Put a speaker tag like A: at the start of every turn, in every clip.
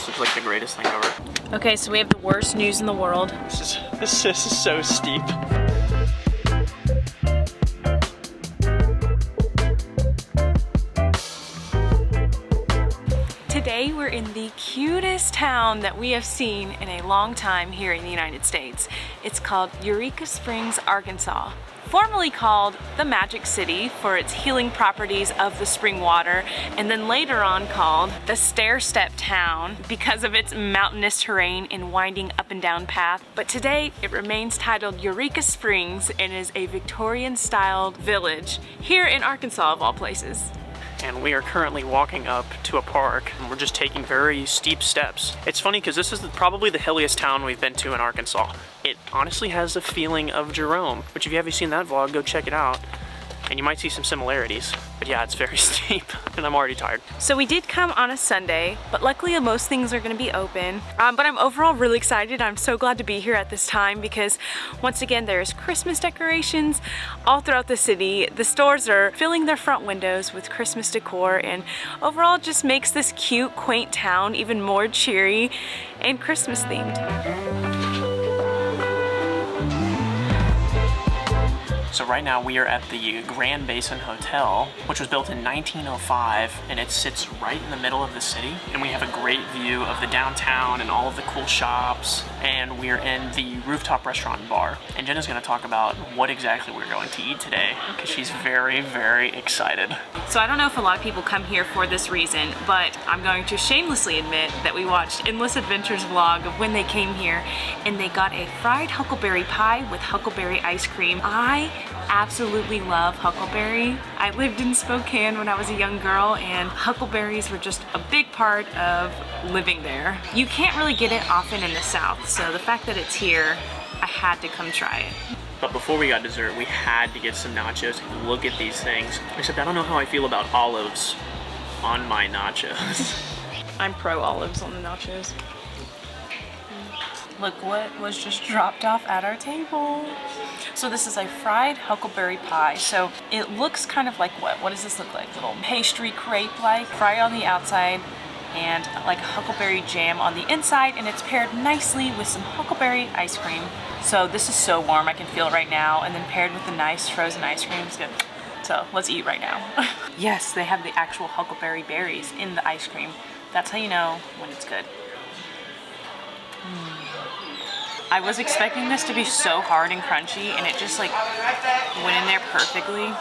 A: This looks like the greatest thing ever.
B: Okay, so we have the worst news in the world.
A: This is so steep.
B: Today we're in the cutest town that we have seen in a long time here in the United States. It's called Eureka Springs, Arkansas. Formerly called the Magic City for its healing properties of the spring water, and then later on called the Stair-Step Town because of its mountainous terrain and winding up and down path. But today it remains titled Eureka Springs and is a Victorian-styled village here in Arkansas of all places.
A: And we are currently walking up to a park, and we're just taking very steep steps. It's funny because this is probably the hilliest town we've been to in Arkansas. It honestly has a feeling of Jerome, which if you haven't seen that vlog, go check it out. And you might see some similarities. But yeah, it's very steep, and I'm already tired.
B: So we did come on a Sunday, but luckily most things are gonna be open. But I'm overall really excited. I'm so glad to be here at this time because once again, there's Christmas decorations all throughout the city. The stores are filling their front windows with Christmas decor, and overall it just makes this cute, quaint town even more cheery and Christmas themed.
A: So right now we are at the Basin Hotel, which was built in 1905, and it sits right in the middle of the city. And we have a great view of the downtown and all of the cool shops. And we're in the rooftop restaurant and bar. And Jenna's gonna talk about what exactly we're going to eat today, because she's very, very excited.
B: So I don't know if a lot of people come here for this reason, but I'm going to shamelessly admit that we watched Endless Adventures vlog of when they came here, and they got a fried huckleberry pie with huckleberry ice cream. I absolutely love huckleberry. I lived in Spokane when I was a young girl, and huckleberries were just a big part of living there. You can't really get it often in the South, so the fact that it's here, I had to come try it.
A: But before we got dessert, we had to get some nachos. Look at these things. Except I don't know how I feel about olives on my nachos.
B: I'm pro olives on the nachos. Look what was just dropped off at our table. So this is a fried huckleberry pie. So it looks kind of like what? What does this look like? Little pastry crepe-like, fried on the outside and like huckleberry jam on the inside, and it's paired nicely with some huckleberry ice cream. So this is so warm, I can feel it right now, and then paired with the nice frozen ice cream, it's good. So let's eat right now. Yes, they have the actual huckleberry berries in the ice cream. That's how you know when it's good. I was expecting this to be so hard and crunchy, and it just like went in there perfectly.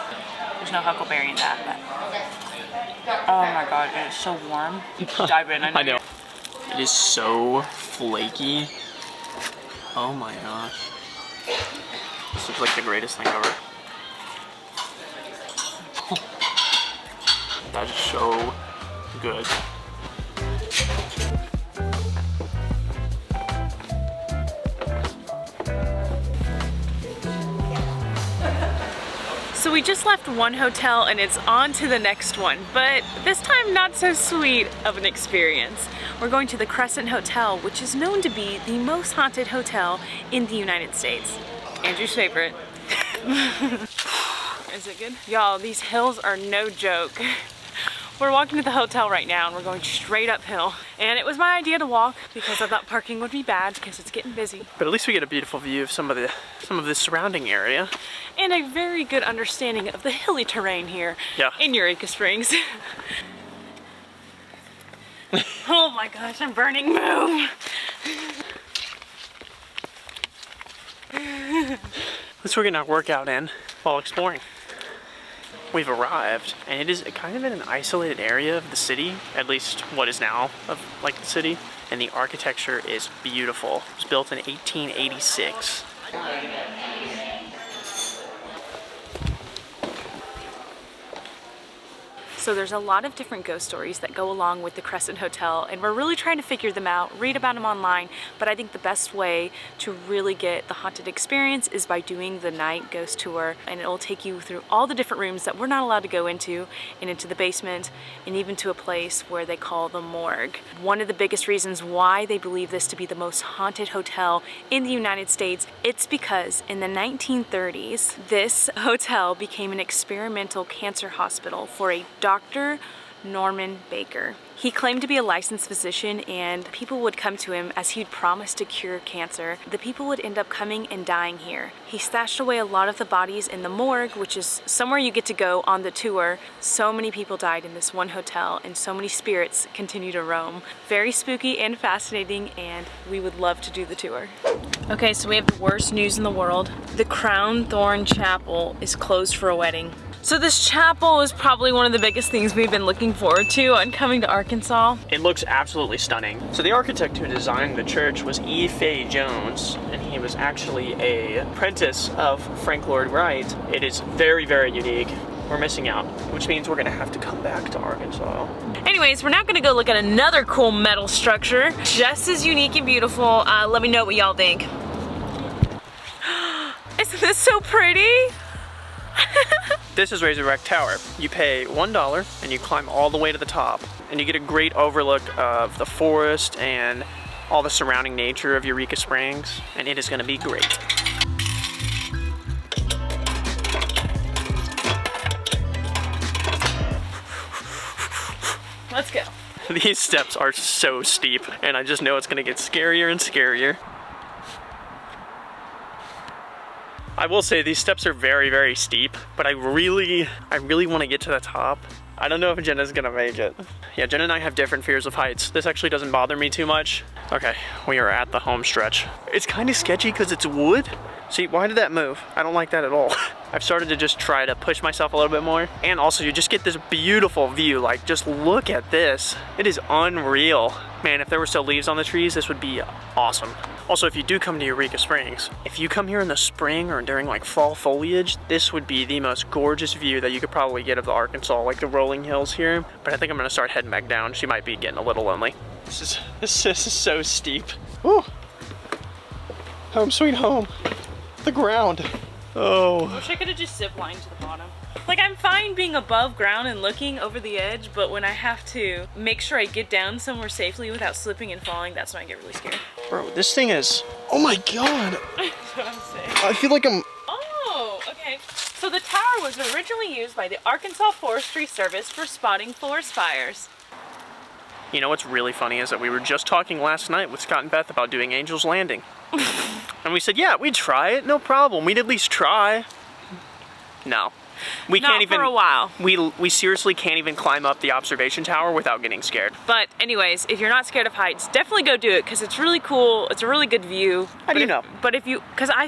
B: There's no huckleberry in that, but oh my god, it is so warm. Dive in.
A: I know. It is so flaky. Oh my gosh. This looks like the greatest thing ever. That is so good.
B: So we just left one hotel and it's on to the next one, but this time not so sweet of an experience. We're going to the Crescent Hotel, which is known to be the most haunted hotel in the United States. Andrew's favorite. Is it good? Y'all, these hills are no joke. We're walking to the hotel right now and we're going straight uphill. And it was my idea to walk because I thought parking would be bad because it's getting busy.
A: But at least we get a beautiful view of some of the surrounding area.
B: And a very good understanding of the hilly terrain here in Eureka Springs. Oh my gosh, I'm burning. Move!
A: At least we're getting our workout in while exploring. We've arrived, and it is kind of in an isolated area of the city, at least what is now of like the city, and the architecture is beautiful. It was built in 1886.
B: So there's a lot of different ghost stories that go along with the Crescent Hotel, and we're really trying to figure them out, read about them online, but I think the best way to really get the haunted experience is by doing the night ghost tour, and it will take you through all the different rooms that we're not allowed to go into, and into the basement, and even to a place where they call the morgue. One of the biggest reasons why they believe this to be the most haunted hotel in the United States, it's because in the 1930s, this hotel became an experimental cancer hospital for a doctor Norman Baker. He claimed to be a licensed physician, and people would come to him as he'd promised to cure cancer. The people would end up coming and dying here. He stashed away a lot of the bodies in the morgue, which is somewhere you get to go on the tour. So many people died in this one hotel, and so many spirits continue to roam. Very spooky and fascinating, and we would love to do the tour. Okay, so we have the worst news in the world. The Crown Thorn Chapel is closed for a wedding. So this chapel is probably one of the biggest things we've been looking forward to on coming to Arkansas.
A: It looks absolutely stunning. So the architect who designed the church was E. Fay Jones, and he was actually an apprentice of Frank Lloyd Wright. It is very, very unique. We're missing out, which means we're gonna have to come back to Arkansas.
B: Anyways, we're now gonna go look at another cool metal structure, just as unique and beautiful. Let me know what y'all think. Isn't this so pretty?
A: This is Razorback Tower. You pay $1 and you climb all the way to the top, and you get a great overlook of the forest and all the surrounding nature of Eureka Springs, and it is gonna be great.
B: Let's go.
A: These steps are so steep, and I just know it's gonna get scarier and scarier. I will say these steps are very, very steep, but I really want to get to the top. I don't know if Jenna's gonna make it. Yeah, Jenna and I have different fears of heights. This actually doesn't bother me too much. Okay, we are at the home stretch. It's kind of sketchy because it's wood. See, why did that move? I don't like that at all. I've started to just try to push myself a little bit more. And also you just get this beautiful view. Like, just look at this. It is unreal. Man, if there were still leaves on the trees, this would be awesome. Also, if you do come to Eureka Springs, if you come here in the spring or during like fall foliage, this would be the most gorgeous view that you could probably get of the Arkansas, like the rolling hills here. But I think I'm gonna start heading back down. She might be getting a little lonely. This is so steep. Ooh. Home sweet home. The ground. Oh.
B: I wish I could have just zip-lined to the bottom. Like, I'm fine being above ground and looking over the edge, but when I have to make sure I get down somewhere safely without slipping and falling, that's when I get really scared.
A: Bro, this thing is, oh my God.
B: That's what I'm saying.
A: I feel like I'm,
B: Oh, okay. So the tower was originally used by the Arkansas Forestry Service for spotting forest fires.
A: you know what's really funny is that we were just talking last night with Scott and Beth about doing Angel's Landing. And we said, yeah, we'd try it, no problem. We'd at least try. No. We
B: Not
A: can't even,
B: for a while.
A: We seriously can't even climb up the observation tower without getting scared.
B: But anyways, if you're not scared of heights, definitely go do it because it's really cool. It's a really good view.
A: How do you know?
B: But if you, because I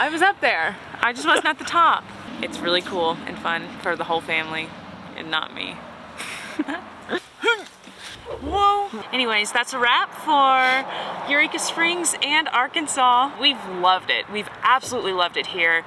B: was up there. I just wasn't at the top. It's really cool and fun for the whole family and not me. Whoa. Anyways, that's a wrap for Eureka Springs and Arkansas. We've loved it. We've absolutely loved it here.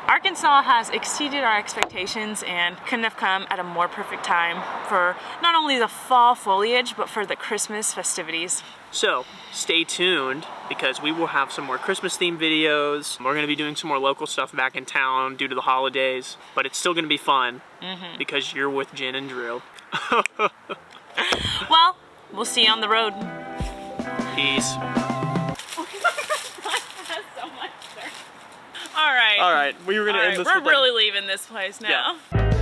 B: Arkansas has exceeded our expectations and couldn't have come at a more perfect time for not only the fall foliage, but for the Christmas festivities.
A: So, stay tuned because we will have some more Christmas themed videos. We're gonna be doing some more local stuff back in town due to the holidays, but it's still gonna be fun because you're with Jen and Drew.
B: Well, we'll see you on the road.
A: Peace.
B: All right.
A: All right, we were gonna end this.
B: We're really leaving this place now.
A: Yeah.